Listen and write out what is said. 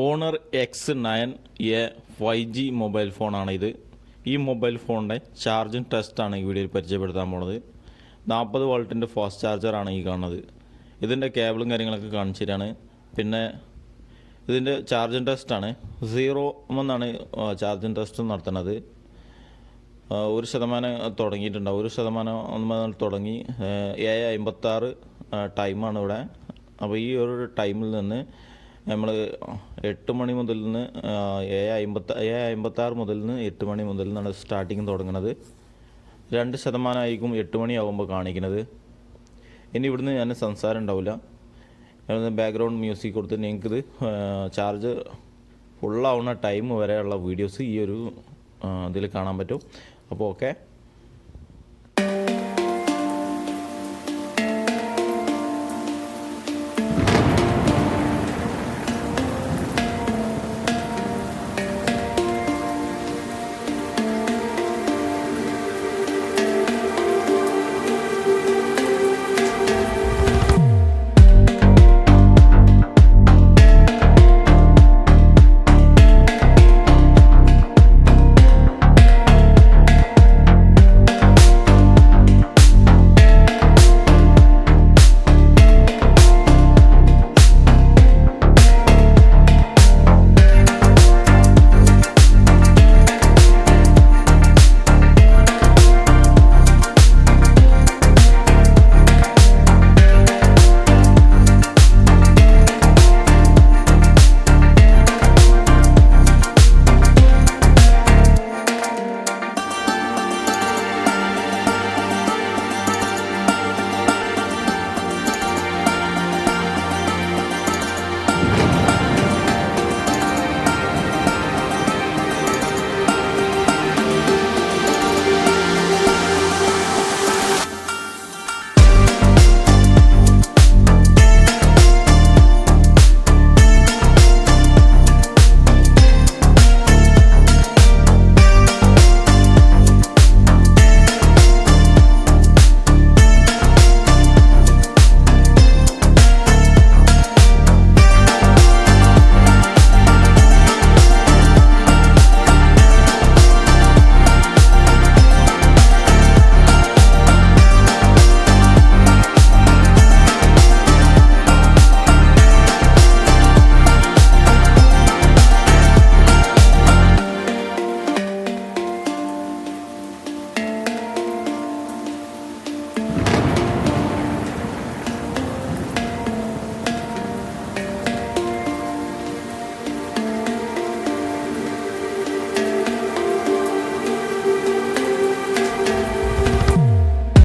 Owner x9a 5G mobile ഫോണാണ് ഇത്. ഈ മൊബൈൽ ഫോണിൻ്റെ ചാർജിങ് ടെസ്റ്റാണ് ഈ വീഡിയോയിൽ പരിചയപ്പെടുത്താൻ പോണത്. 40 വോൾട്ടിൻ്റെ ഫാസ്റ്റ് ചാർജറാണ് ഈ കാണുന്നത്. ഇതിൻ്റെ കേബിളും കാര്യങ്ങളൊക്കെ കാണിച്ചു തരാണ്. പിന്നെ ഇതിൻ്റെ ചാർജിങ് ടെസ്റ്റാണ്. 0 എന്നാണ് ചാർജിങ് ടെസ്റ്റ് നടത്തുന്നത്. 1% തുടങ്ങിയിട്ടുണ്ടാവും. 1% മുതൽ തുടങ്ങി 7:56 ടൈമാണ് ഇവിടെ. അപ്പോൾ ഈ ഒരു ടൈമിൽ നിന്ന് നമ്മൾ 8 മണി മുതൽ നിന്ന് 7:56 മുതൽ നിന്ന് 8 മണി മുതൽ നിന്നാണ് സ്റ്റാർട്ടിങ് തുടങ്ങുന്നത്. 2% ആയിരിക്കും 8 മണിയാകുമ്പോൾ കാണിക്കുന്നത്. ഇനി ഇവിടുന്ന് ഞാൻ സംസാരം ഉണ്ടാവില്ല. ബാക്ക്ഗ്രൗണ്ട് മ്യൂസിക് കൊടുത്ത് നിങ്ങൾക്കിത് ചാർജ് ഫുള്ളാവുന്ന ടൈം വരെയുള്ള വീഡിയോസ് ഈ ഒരു ഇതിൽ കാണാൻ പറ്റും. അപ്പോൾ ഓക്കെ.